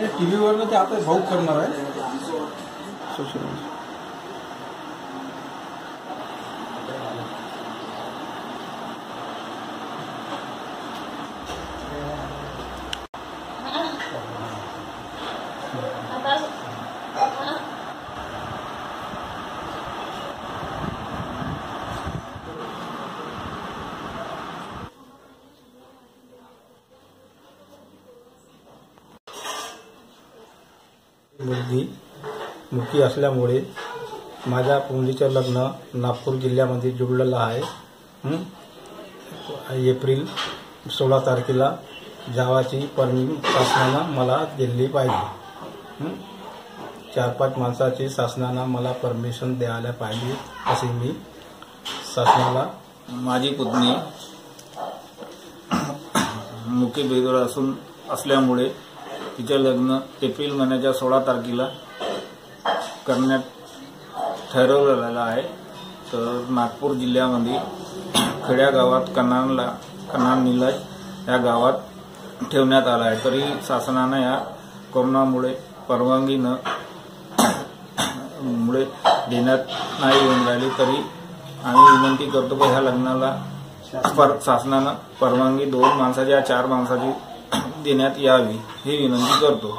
टीव्हीवरनं ते आता भाऊक करणार आहे. मुलगी असल्यामुळे माझ्या मुलीचं लग्न नागपूर जिल्ह्यामध्ये जुळलेलं आहे. एप्रिल 16 तारखेला जावाची शासनानं मला दिली पाहिजे. 4-5 माणसाची शासनानं मला परमिशन द्यायला पाहिजे असे मी शासनाला. माझी पत्नी मुकी बेदोर असल्यामुळे तिचे लग्न एप्रिल महिन्याच्या 16 तारखेला करण्यात ठरवलेलं आहे. तर नागपूर जिल्ह्यामध्ये खेड्या गावात कन्हान निलज या गावात ठेवण्यात आला आहे. तरी शासनानं या कोरोनामुळे परवानगी मुळे देण्यात नाही येऊन राहिली. तरी आम्ही विनंती करतो की ह्या लग्नाला शासनानं परवानगी 2 माणसाची या 4 माणसाची देण्यात यावी ही विनंती करतो.